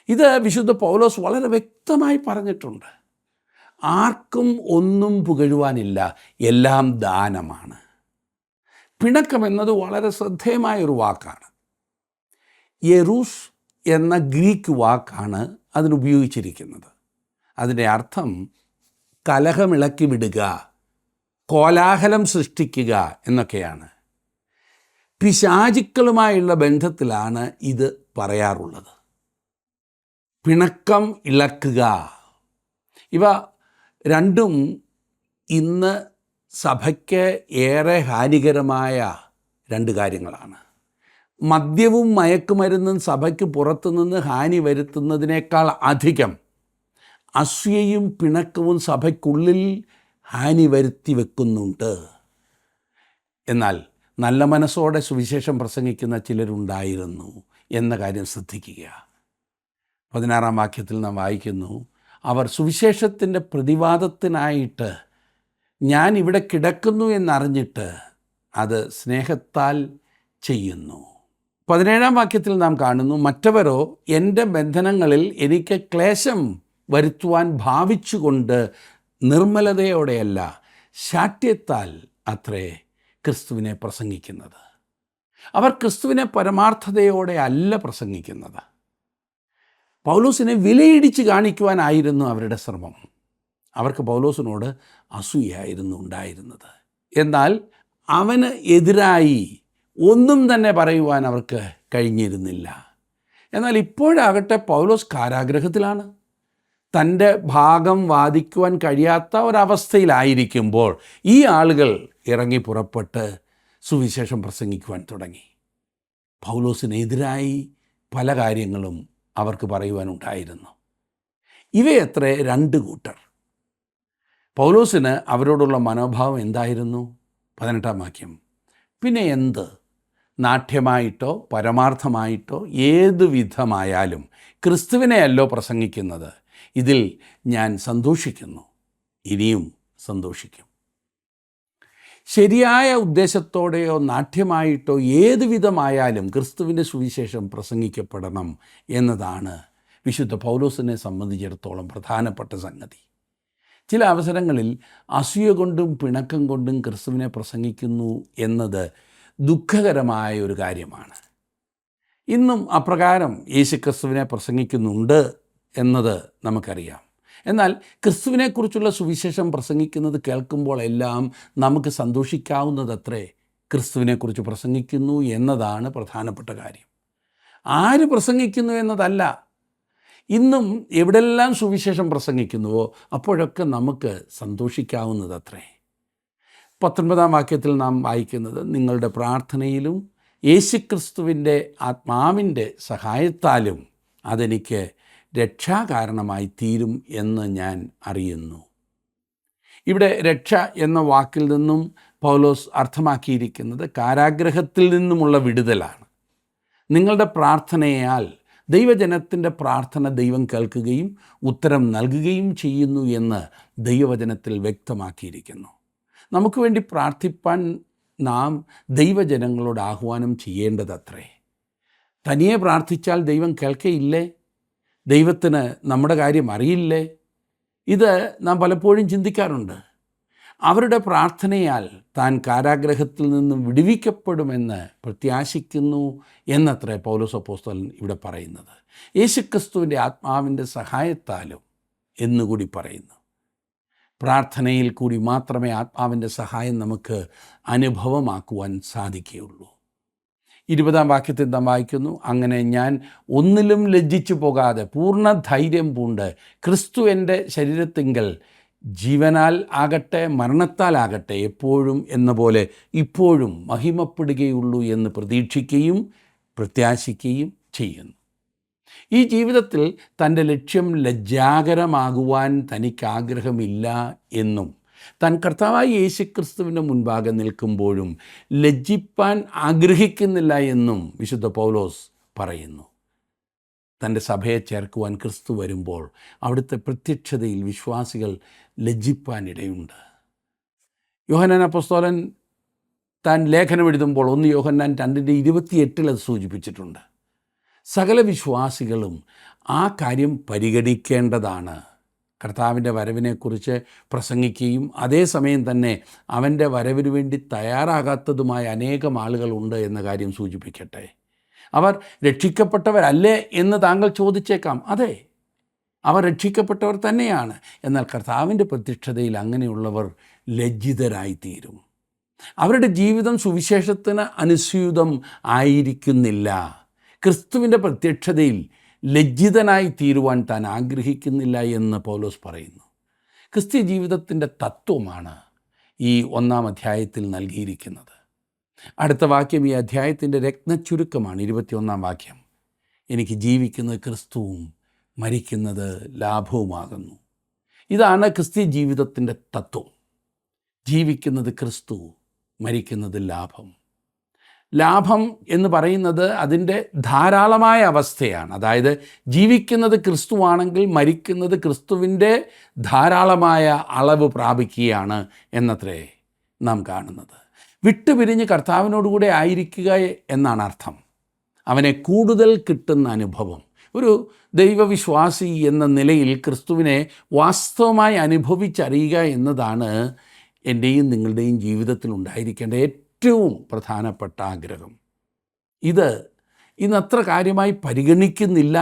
ഇത് വിശുദ്ധ പൗലോസ് വളരെ വ്യക്തമായി പറഞ്ഞിട്ടുണ്ട്. ആർക്കും ഒന്നും പുകഴുവാനില്ല, എല്ലാം ദാനമാണ്. പിണക്കം എന്നത് വളരെ ശ്രദ്ധേയമായൊരു വാക്കാണ്. യെറൂസ് എന്ന ഗ്രീക്ക് വാക്കാണ് അതിനുപയോഗിച്ചിരിക്കുന്നത്. അതിൻ്റെ അർത്ഥം കലഹമിളക്കി വിടുക, കോലാഹലം സൃഷ്ടിക്കുക എന്നൊക്കെയാണ്. പിശാചുക്കളുമായുള്ള ബന്ധത്തിലാണ് ഇത് പറയാറുള്ളത്. പിണക്കം ഇളക്കുക, ഇവ രണ്ടും ഇന്ന് സഭയ്ക്ക് ഏറെ ഹാനികരമായ രണ്ട് കാര്യങ്ങളാണ്. മദ്യവും മയക്കുമരുന്നും സഭയ്ക്ക് പുറത്തുനിന്ന് ഹാനി വരുത്തുന്നതിനേക്കാൾ അധികം അസൂയയും പിണക്കവും സഭയ്ക്കുള്ളിൽ ഹാനി വരുത്തി വെക്കുന്നുണ്ട്. എന്നാൽ നല്ല മനസ്സോടെ സുവിശേഷം പ്രസംഗിക്കുന്ന ചിലരുണ്ടായിരുന്നു എന്ന കാര്യം ശ്രദ്ധിക്കുക. 16-ാം വാക്യത്തിൽ നാം വായിക്കുന്നു, അവർ സുവിശേഷത്തിൻ്റെ പ്രതിവാദത്തിനായിട്ട് ഞാൻ ഇവിടെ കിടക്കുന്നു എന്നറിഞ്ഞിട്ട് അത് സ്നേഹത്താൽ ചെയ്യുന്നു. 17-ാം വാക്യത്തിൽ നാം കാണുന്നു, മറ്റവരോ എൻ്റെ ബന്ധനങ്ങളിൽ എനിക്ക് ക്ലേശം വരുത്തുവാൻ ഭാവിച്ചുകൊണ്ട് നിർമ്മലതയോടെയല്ല ശാഠ്യത്താൽ അത്രേ ക്രിസ്തുവിനെ പ്രസംഗിക്കുന്നത്. അവർ ക്രിസ്തുവിനെ പരമാർത്ഥതയോടെ അല്ല പ്രസംഗിക്കുന്നത്. പൗലോസിനെ വിലയിടിച്ച് കാണിക്കുവാനായിരുന്നു അവരുടെ ശ്രമം. അവർക്ക് പൗലോസിനോട് അസൂയായിരുന്നു ഉണ്ടായിരുന്നത്. എന്നാൽ അവന് എതിരായി ഒന്നും തന്നെ പറയുവാൻ അവർക്ക് കഴിഞ്ഞിരുന്നില്ല. എന്നാൽ ഇപ്പോഴാകട്ടെ പൗലോസ് കാരാഗ്രഹത്തിലാണ്. തൻ്റെ ഭാഗം വാദിക്കുവാൻ കഴിയാത്ത ഒരവസ്ഥയിലായിരിക്കുമ്പോൾ ഈ ആളുകൾ ഇറങ്ങി പുറപ്പെട്ട് സുവിശേഷം പ്രസംഗിക്കുവാൻ തുടങ്ങി. പൗലോസിനെതിരായി പല കാര്യങ്ങളും അവർക്ക് പറയുവാനുണ്ടായിരുന്നു. ഇവയത്രേ രണ്ട് കൂട്ടർ. പൗലോസിന് അവരോടുള്ള മനോഭാവം എന്തായിരുന്നു? 18-ാം വാക്യം, പിന്നെ എന്ത് നാട്യമായിട്ടോ പരമാർത്ഥമായിട്ടോ ഏതു വിധമായാലും ക്രിസ്തുവിനെയല്ലോ പ്രസംഗിക്കുന്നത്, ഇതിൽ ഞാൻ സന്തോഷിക്കുന്നു, ഇനിയും സന്തോഷിക്കും. ശരിയായ ഉദ്ദേശത്തോടെയോ നാട്യമായിട്ടോ ഏതു വിധമായാലും ക്രിസ്തുവിൻ്റെ സുവിശേഷം പ്രസംഗിക്കപ്പെടണം എന്നതാണ് വിശുദ്ധ പൗലോസിനെ സംബന്ധിച്ചിടത്തോളം പ്രധാനപ്പെട്ട സംഗതി. ചില അവസരങ്ങളിൽ അസൂയ കൊണ്ടും പിണക്കം കൊണ്ടും ക്രിസ്തുവിനെ പ്രസംഗിക്കുന്നു എന്നത് ദുഃഖകരമായ ഒരു കാര്യമാണ്. ഇന്നും അപ്രകാരം യേശുക്രിസ്തുവിനെ പ്രസംഗിക്കുന്നുണ്ട് എന്നത് നമുക്കറിയാം. എന്നാൽ ക്രിസ്തുവിനെക്കുറിച്ചുള്ള സുവിശേഷം പ്രസംഗിക്കുന്നത് കേൾക്കുമ്പോൾ എല്ലാം നമുക്ക് സന്തോഷിക്കാവുന്നതത്രേ. ക്രിസ്തുവിനെക്കുറിച്ച് പ്രസംഗിക്കുന്നു എന്നതാണ് പ്രധാനപ്പെട്ട കാര്യം. ആര് പ്രസംഗിക്കുന്നു എന്നതല്ല. ഇന്നും എവിടെല്ലാം സുവിശേഷം പ്രസംഗിക്കുന്നുവോ അപ്പോഴൊക്കെ നമുക്ക് സന്തോഷിക്കാവുന്നതത്രേ. 19-ാം വാക്യത്തിൽ നാം വായിക്കുന്നത്, നിങ്ങളുടെ പ്രാർത്ഥനയിലും യേശുക്രിസ്തുവിൻ്റെ ആത്മാവിൻ്റെ സഹായത്താലും അതെനിക്ക് രക്ഷാകാരണമായി തീരും എന്ന് ഞാൻ അറിയുന്നു. ഇവിടെ രക്ഷ എന്ന വാക്കിൽ നിന്നും പൗലോസ് അർത്ഥമാക്കിയിരിക്കുന്നത് കാരാഗ്രഹത്തിൽ നിന്നുമുള്ള വിടുതലാണ്. നിങ്ങളുടെ പ്രാർത്ഥനയാൽ ദൈവജനത്തിൻ്റെ പ്രാർത്ഥന ദൈവം കേൾക്കുകയും ഉത്തരം നൽകുകയും ചെയ്യുന്നു എന്ന് ദൈവവചനത്തിൽ വ്യക്തമാക്കിയിരിക്കുന്നു. നമുക്ക് വേണ്ടി പ്രാർത്ഥിപ്പാൻ നാം ദൈവജനങ്ങളോട് ആഹ്വാനം ചെയ്യേണ്ടതത്രേ. തനിയെ പ്രാർത്ഥിച്ചാൽ ദൈവം കേൾക്കയില്ലേ? ദൈവത്തിന് നമ്മുടെ കാര്യം അറിയില്ലേ? ഇത് നാം പലപ്പോഴും ചിന്തിക്കാറുണ്ട്. അവരുടെ പ്രാർത്ഥനയാൽ താൻ കാരാഗ്രഹത്തിൽ നിന്നും വിടുവിക്കപ്പെടുമെന്ന് പ്രത്യാശിക്കുന്നു എന്നത്രേ പൗലോസ് അപ്പോസ്തലൻ ഇവിടെ പറയുന്നത്. യേശുക്രിസ്തുവിൻ്റെ ആത്മാവിൻ്റെ സഹായത്താലും എന്നുകൂടി പറയുന്നു. പ്രാർത്ഥനയിൽ കൂടി മാത്രമേ ആത്മാവിൻ്റെ സഹായം നമുക്ക് അനുഭവമാക്കുവാൻ സാധിക്കുകയുള്ളൂ. 20-ാം വാക്യത്തിൽ നാം വായിക്കുന്നു, അങ്ങനെ ഞാൻ ഒന്നിലും ലജ്ജിച്ചു പോകാതെ പൂർണ്ണ ധൈര്യം പൂണ്ട് ക്രിസ്തു എൻ്റെ ശരീരത്തിങ്കൽ ജീവനാൽ ആകട്ടെ മരണത്താലാകട്ടെ എപ്പോഴും എന്ന പോലെ ഇപ്പോഴും മഹിമപ്പെടുകയുള്ളൂ എന്ന് പ്രതീക്ഷിക്കുകയും പ്രത്യാശിക്കുകയും ചെയ്യുന്നു. ഈ ജീവിതത്തിൽ തൻ്റെ ലക്ഷ്യം ലജ്ജാകരമാകുവാൻ തനിക്ക് ആഗ്രഹമില്ല എന്നും താൻ കർത്താവായ യേശുക്രിസ്തുവിൻ്റെ മുൻപാകെ നിൽക്കുമ്പോഴും ലജ്ജിപ്പാൻ ആഗ്രഹിക്കുന്നില്ല എന്നും വിശുദ്ധ പൗലോസ് പറയുന്നു. തൻ്റെ സഭയെ ചേർക്കുവാൻ ക്രിസ്തു വരുമ്പോൾ അവിടുത്തെ പ്രത്യക്ഷതയിൽ വിശ്വാസികൾ ലജ്ജിപ്പാനിടയുണ്ട്. യോഹന്നാൻ അപ്പോസ്തലൻ താൻ ലേഖനം എഴുതുമ്പോൾ 1 യോഹന്നാൻ 2:28 അത് സൂചിപ്പിച്ചിട്ടുണ്ട്. സകല വിശ്വാസികളും ആ കാര്യം പരിഗണിക്കേണ്ടതാണ്. കർത്താവിൻ്റെ വരവിനെക്കുറിച്ച് പ്രസംഗിക്കുകയും അതേസമയം തന്നെ അവൻ്റെ വരവിന് വേണ്ടി തയ്യാറാകാത്തതുമായ അനേകം ആളുകളുണ്ട് എന്ന കാര്യം സൂചിപ്പിക്കട്ടെ. അവർ രക്ഷിക്കപ്പെട്ടവരല്ലേ എന്ന് താങ്കൾ ചോദിച്ചേക്കാം. അതെ, അവർ രക്ഷിക്കപ്പെട്ടവർ തന്നെയാണ്. എന്നാൽ കർത്താവിൻ്റെ പ്രത്യക്ഷതയിൽ അങ്ങനെയുള്ളവർ ലജ്ജിതരായിത്തീരും. അവരുടെ ജീവിതം സുവിശേഷത്തിന് അനുസ്യൂതം ആയിരിക്കുന്നില്ല. ക്രിസ്തുവിൻ്റെ പ്രത്യക്ഷതയിൽ ലജ്ജിതനായി തീരുവാൻ താൻ ആഗ്രഹിക്കുന്നില്ല എന്ന് പൗലോസ് പറയുന്നു. ക്രിസ്ത്യ ജീവിതത്തിൻ്റെ തത്വമാണ് ഈ 1-ാം അധ്യായത്തിൽ നൽകിയിരിക്കുന്നത്. അടുത്ത വാക്യം ഈ അധ്യായത്തിൻ്റെ രത്നച്ചുരുക്കമാണ്. 21-ാം വാക്യം. എനിക്ക് ജീവിക്കുന്നത് ക്രിസ്തുവും മരിക്കുന്നത് ലാഭവുമാകുന്നു. ഇതാണ് ക്രിസ്തീയ ജീവിതത്തിൻ്റെ തത്വം. ജീവിക്കുന്നത് ക്രിസ്തു, മരിക്കുന്നത് ലാഭം. ലാഭം എന്ന് പറയുന്നത് അതിൻ്റെ ധാരാളമായ അവസ്ഥയാണ്. അതായത് ജീവിക്കുന്നത് ക്രിസ്തുവാണെങ്കിൽ മരിക്കുന്നത് ക്രിസ്തുവിൻ്റെ ധാരാളമായ അളവ് പ്രാപിക്കുകയാണ് എന്നത്രേ നാം കാണുന്നത്. വിട്ടുപിരിഞ്ഞ് കർത്താവിനോടുകൂടെ ആയിരിക്കുക എന്നാണ് അർത്ഥം. അവനെ കൂടുതൽ കിട്ടുന്ന അനുഭവം. ഒരു ദൈവവിശ്വാസി എന്ന നിലയിൽ ക്രിസ്തുവിനെ വാസ്തവമായി അനുഭവിച്ചറിയുക എന്നതാണ് എൻ്റെയും നിങ്ങളുടെയും ജീവിതത്തിൽ ഉണ്ടായിരിക്കേണ്ട ഏറ്റവും പ്രധാനപ്പെട്ട ആഗ്രഹം. ഇത് ഇന്നത്ര കാര്യമായി പരിഗണിക്കുന്നില്ല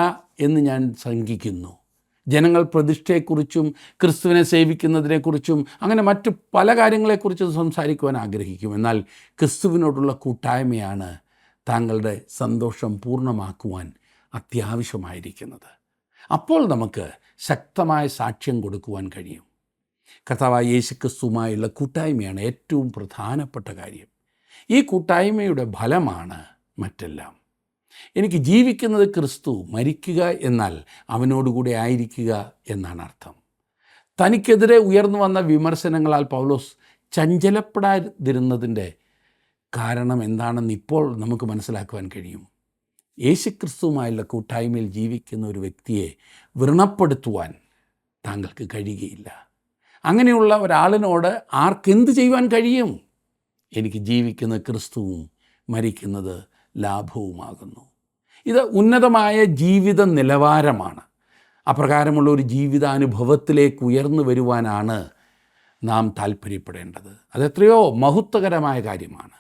എന്ന് ഞാൻ ശങ്കിക്കുന്നു. ജനങ്ങൾ പ്രതിഷ്ഠയെക്കുറിച്ചും ക്രിസ്തുവിനെ സേവിക്കുന്നതിനെക്കുറിച്ചും അങ്ങനെ മറ്റു പല കാര്യങ്ങളെക്കുറിച്ചും സംസാരിക്കുവാൻ ആഗ്രഹിക്കും. എന്നാൽ ക്രിസ്തുവിനോടുള്ള കൂട്ടായ്മയാണ് താങ്കളുടെ സന്തോഷം പൂർണ്ണമാക്കുവാൻ അത്യാവശ്യമായിരിക്കുന്നത്. അപ്പോൾ നമുക്ക് ശക്തമായ സാക്ഷ്യം കൊടുക്കുവാൻ കഴിയും. കർത്താവായ യേശുക്രിസ്തുവുമായുള്ള കൂട്ടായ്മയാണ് ഏറ്റവും പ്രധാനപ്പെട്ട കാര്യം. ഈ കൂട്ടായ്മയുടെ ഫലമാണ് മറ്റെല്ലാം. എനിക്ക് ജീവിക്കുന്നത് ക്രിസ്തു, മരിക്കുക എന്നാൽ അവനോടുകൂടെ ആയിരിക്കുക എന്നാണ് അർത്ഥം. തനിക്കെതിരെ ഉയർന്നു വന്ന വിമർശനങ്ങളാൽ പൗലോസ് ചഞ്ചലപ്പെടാതിരുന്നതിൻ്റെ കാരണം എന്താണെന്ന് ഇപ്പോൾ നമുക്ക് മനസ്സിലാക്കുവാൻ കഴിയും. യേശുക്രിസ്തുവുമായുള്ള കൂട്ടായ്മയിൽ ജീവിക്കുന്ന ഒരു വ്യക്തിയെ വ്രണപ്പെടുത്തുവാൻ താങ്കൾക്ക് കഴിയുകയില്ല. അങ്ങനെയുള്ള ഒരാളിനോട് ആർക്കെന്ത് ചെയ്യുവാൻ കഴിയും? എനിക്ക് ജീവിക്കുന്ന ക്രിസ്തുവും മരിക്കുന്നത് ലാഭവുമാകുന്നു. ഇത് ഉന്നതമായ ജീവിത നിലവാരമാണ്. അപ്രകാരമുള്ള ഒരു ജീവിതാനുഭവത്തിലേക്ക് ഉയർന്നു വരുവാനാണ് നാം താല്പര്യപ്പെടേണ്ടത്. അതെത്രയോ മഹത്വകരമായ കാര്യമാണ്.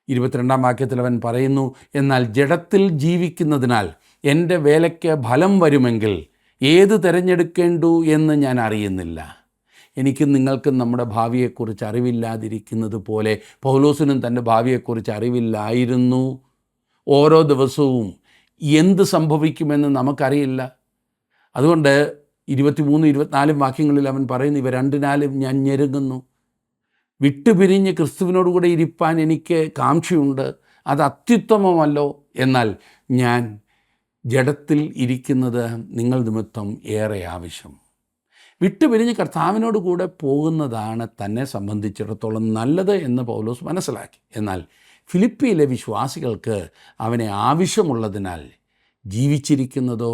22-ാം വാക്യത്തിൽ അവൻ പറയുന്നു, എന്നാൽ ജഡത്തിൽ ജീവിക്കുന്നതിനാൽ എൻ്റെ വേലയ്ക്ക് ഫലം വരുമെങ്കിൽ ഏത് തിരഞ്ഞെടുക്കേണ്ടു എന്ന് ഞാൻ അറിയുന്നില്ല. എനിക്കും നിങ്ങൾക്കും നമ്മുടെ ഭാവിയെക്കുറിച്ച് അറിവില്ലാതിരിക്കുന്നത് പോലെ പൗലോസിനും തൻ്റെ ഭാവിയെക്കുറിച്ച് അറിവില്ലായിരുന്നു. ഓരോ ദിവസവും എന്ത് സംഭവിക്കുമെന്ന് നമുക്കറിയില്ല. അതുകൊണ്ട് 23-24 വാക്യങ്ങളിൽ അവൻ പറയുന്നു, ഇവ രണ്ടിനാലും ഞാൻ ഞെരുങ്ങുന്നു. വിട്ടുപിരിഞ്ഞ് ക്രിസ്തുവിനോടുകൂടെ ഇരിപ്പാൻ എനിക്ക് കാംക്ഷയുണ്ട്, അത് അത്യുത്തമമല്ലോ. എന്നാൽ ഞാൻ ജഡത്തിൽ ഇരിക്കുന്നത് നിങ്ങൾ നിമിത്തം ഏറെ ആവശ്യം. വിട്ടുപിരിഞ്ഞ് കർത്താവിനോട് കൂടെ പോകുന്നതാണ് തന്നെ സംബന്ധിച്ചിടത്തോളം നല്ലത് എന്ന് പൗലോസ് മനസ്സിലാക്കി. എന്നാൽ ഫിലിപ്പിയിലെ വിശ്വാസികൾക്ക് അവനെ ആവശ്യമുള്ളതിനാൽ ജീവിച്ചിരിക്കുന്നതോ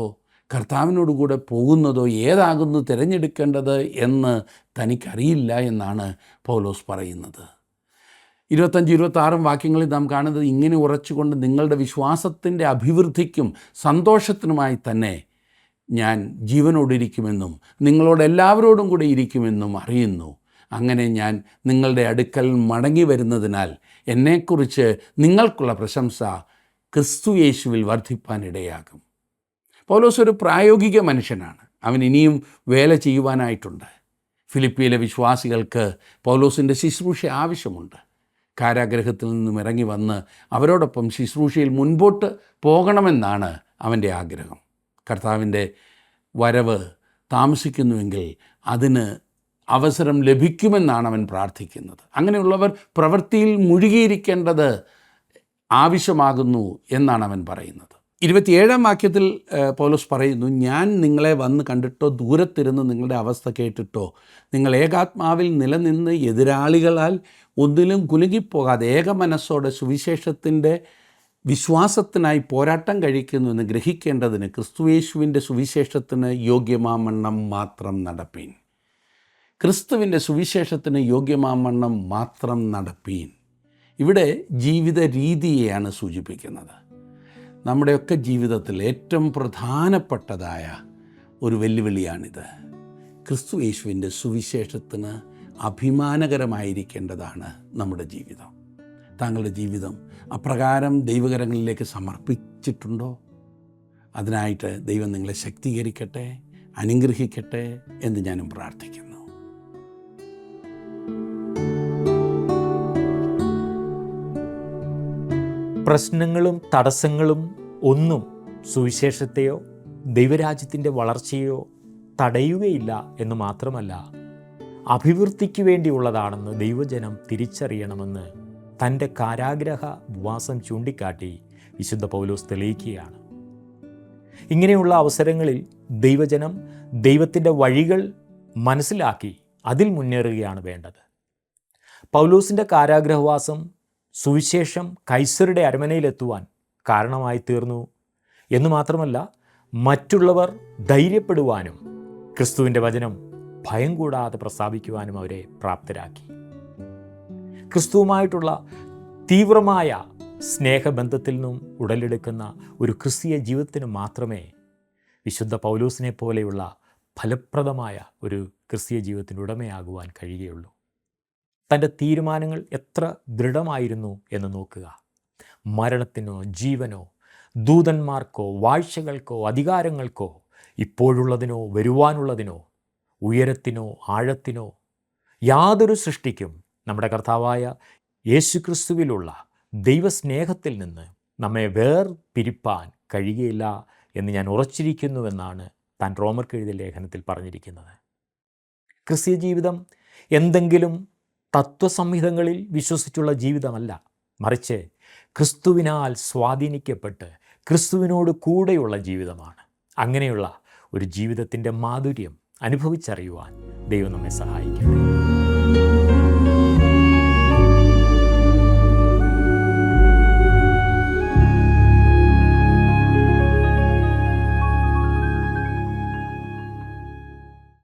കർത്താവിനോട് കൂടെ പോകുന്നതോ ഏതാകുന്നു തിരഞ്ഞെടുക്കേണ്ടത് എന്ന് തനിക്കറിയില്ല എന്നാണ് പൗലോസ് പറയുന്നത്. 25-26 വാക്യങ്ങളിൽ നാം കാണുന്നത് ഇങ്ങനെ ഉറച്ചുകൊണ്ട് നിങ്ങളുടെ വിശ്വാസത്തിൻ്റെ അഭിവൃദ്ധിക്കും സന്തോഷത്തിനുമായി തന്നെ ഞാൻ ജീവനോടിരിക്കുമെന്നും നിങ്ങളോട് എല്ലാവരോടും കൂടെ ഇരിക്കുമെന്നും അറിയുന്നു. അങ്ങനെ ഞാൻ നിങ്ങളുടെ അടുക്കൽ മടങ്ങി വരുന്നതിനാൽ എന്നെക്കുറിച്ച് നിങ്ങൾക്കുള്ള പ്രശംസ ക്രിസ്തു യേശുവിൽ വർദ്ധിപ്പാനിടയാകും. പൗലോസ് ഒരു പ്രായോഗിക മനുഷ്യനാണ്. അവൻ ഇനിയും വേല ചെയ്യുവാനായിട്ടുണ്ട്. ഫിലിപ്പിയിലെ വിശ്വാസികൾക്ക് പൗലോസിൻ്റെ ശുശ്രൂഷ ആവശ്യമുണ്ട്. കാരാഗ്രഹത്തിൽ നിന്നും ഇറങ്ങി വന്ന് അവരോടൊപ്പം ശുശ്രൂഷയിൽ മുൻപോട്ട് പോകണമെന്നാണ് അവൻ്റെ ആഗ്രഹം. കർത്താവിൻ്റെ വരവ് താമസിക്കുന്നുവെങ്കിൽ അതിന് അവസരം ലഭിക്കുമെന്നാണ് അവൻ പ്രാർത്ഥിക്കുന്നത്. അങ്ങനെയുള്ളവർ പ്രവൃത്തിയിൽ മുഴുകിയിരിക്കേണ്ടത് ആവശ്യമാകുന്നു എന്നാണ് അവൻ പറയുന്നത്. 27-ാം വാക്യത്തിൽ പൗലോസ് പറയുന്നു, ഞാൻ നിങ്ങളെ വന്ന് കണ്ടിട്ടോ ദൂരത്തിരുന്ന് നിങ്ങളുടെ അവസ്ഥ കേട്ടിട്ടോ നിങ്ങൾ ഏകാത്മാവിൽ നിലനിന്ന് എതിരാളികളാൽ ഒന്നിലും കുലുങ്ങിപ്പോകാതെ ഏകമനസ്സോടെ സുവിശേഷത്തിൻ്റെ വിശ്വാസത്തിനായി പോരാട്ടം കഴിക്കുന്നു എന്ന് ഗ്രഹിക്കേണ്ടതിന് ക്രിസ്തുയേശുവിൻ്റെ സുവിശേഷത്തിന് യോഗ്യമാമണ്ണം മാത്രം നടപ്പീൻ. ക്രിസ്തുവിൻ്റെ സുവിശേഷത്തിന് യോഗ്യമാമണ്ണം മാത്രം നടപ്പീൻ. ഇവിടെ ജീവിത രീതിയെയാണ് സൂചിപ്പിക്കുന്നത്. നമ്മുടെയൊക്കെ ജീവിതത്തിൽ ഏറ്റവും പ്രധാനപ്പെട്ടതായ ഒരു വെല്ലുവിളിയാണിത്. ക്രിസ്തു യേശുവിൻ്റെ സുവിശേഷത്തിന് അഭിമാനകരമായിരിക്കേണ്ടതാണ് നമ്മുടെ ജീവിതം. താങ്കളുടെ ജീവിതം അപ്രകാരം ദൈവകരങ്ങളിലേക്ക് സമർപ്പിച്ചിട്ടുണ്ടോ? അതിനായിട്ട് ദൈവം നിങ്ങളെ ശക്തീകരിക്കട്ടെ, അനുഗ്രഹിക്കട്ടെ എന്ന് ഞാനും പ്രാർത്ഥിക്കുന്നു. പ്രശ്നങ്ങളും തടസ്സങ്ങളും ഒന്നും സുവിശേഷത്തെയോ ദൈവരാജ്യത്തിൻ്റെ വളർച്ചയോ തടയുകയില്ല എന്ന് മാത്രമല്ല, അഭിവൃദ്ധിക്ക് വേണ്ടിയുള്ളതാണെന്ന് ദൈവജനം തിരിച്ചറിയണമെന്ന് തൻ്റെ കാരാഗ്രഹ ഉപവാസം ചൂണ്ടിക്കാട്ടി വിശുദ്ധ പൗലോസ് തെളിയിക്കുകയാണ്. ഇങ്ങനെയുള്ള അവസരങ്ങളിൽ ദൈവജനം ദൈവത്തിൻ്റെ വഴികൾ മനസ്സിലാക്കി അതിൽ മുന്നേറുകയാണ് വേണ്ടത്. പൗലോസിൻ്റെ കാരാഗ്രഹവാസം സുവിശേഷം കൈസരുടെ അരമനയിലെത്തുവാൻ കാരണമായി തീർന്നു എന്ന് മാത്രമല്ല, മറ്റുള്ളവർ ധൈര്യപ്പെടുവാനും ക്രിസ്തുവിൻ്റെ വചനം ഭയം കൂടാതെ പ്രസ്താവിക്കുവാനും അവരെ പ്രാപ്തരാക്കി. ക്രിസ്തുവുമായിട്ടുള്ള തീവ്രമായ സ്നേഹബന്ധത്തിൽ നിന്നും ഉടലെടുക്കുന്ന ഒരു ക്രിസ്തീയ ജീവിതത്തിന് മാത്രമേ വിശുദ്ധ പൗലോസിനെ പോലെയുള്ള ഫലപ്രദമായ ഒരു ക്രിസ്തീയ ജീവിതത്തിന് ഉടമയാകുവാൻ കഴിയുകയുള്ളൂ. തൻ്റെ തീരുമാനങ്ങൾ എത്ര ദൃഢമായിരുന്നു എന്ന് നോക്കുക. മരണത്തിനോ ജീവനോ ദൂതന്മാർക്കോ വാഴ്ചകൾക്കോ അധികാരങ്ങൾക്കോ ഇപ്പോഴുള്ളതിനോ വരുവാനുള്ളതിനോ ഉയരത്തിനോ ആഴത്തിനോ യാതൊരു സൃഷ്ടിക്കും നമ്മുടെ കർത്താവായ യേശുക്രിസ്തുവിലുള്ള ദൈവസ്നേഹത്തിൽ നിന്ന് നമ്മെ വേർപിരിപ്പാൻ കഴിയുകയില്ല എന്ന് ഞാൻ ഉറച്ചിരിക്കുന്നുവെന്നാണ് താൻ റോമർക്ക് എഴുതിയ ലേഖനത്തിൽ പറഞ്ഞിരിക്കുന്നത്. ക്രിസ്തീയ ജീവിതം എന്തെങ്കിലും തത്വസംഹിതങ്ങളിൽ വിശ്വസിച്ചുള്ള ജീവിതമല്ല, മറിച്ച് ക്രിസ്തുവിനാൽ സ്വാധീനിക്കപ്പെട്ട് ക്രിസ്തുവിനോട് കൂടെയുള്ള ജീവിതമാണ്. അങ്ങനെയുള്ള ഒരു ജീവിതത്തിൻ്റെ മാധുര്യം അനുഭവിച്ചറിയുവാൻ ദൈവം നമ്മെ സഹായിക്കട്ടെ.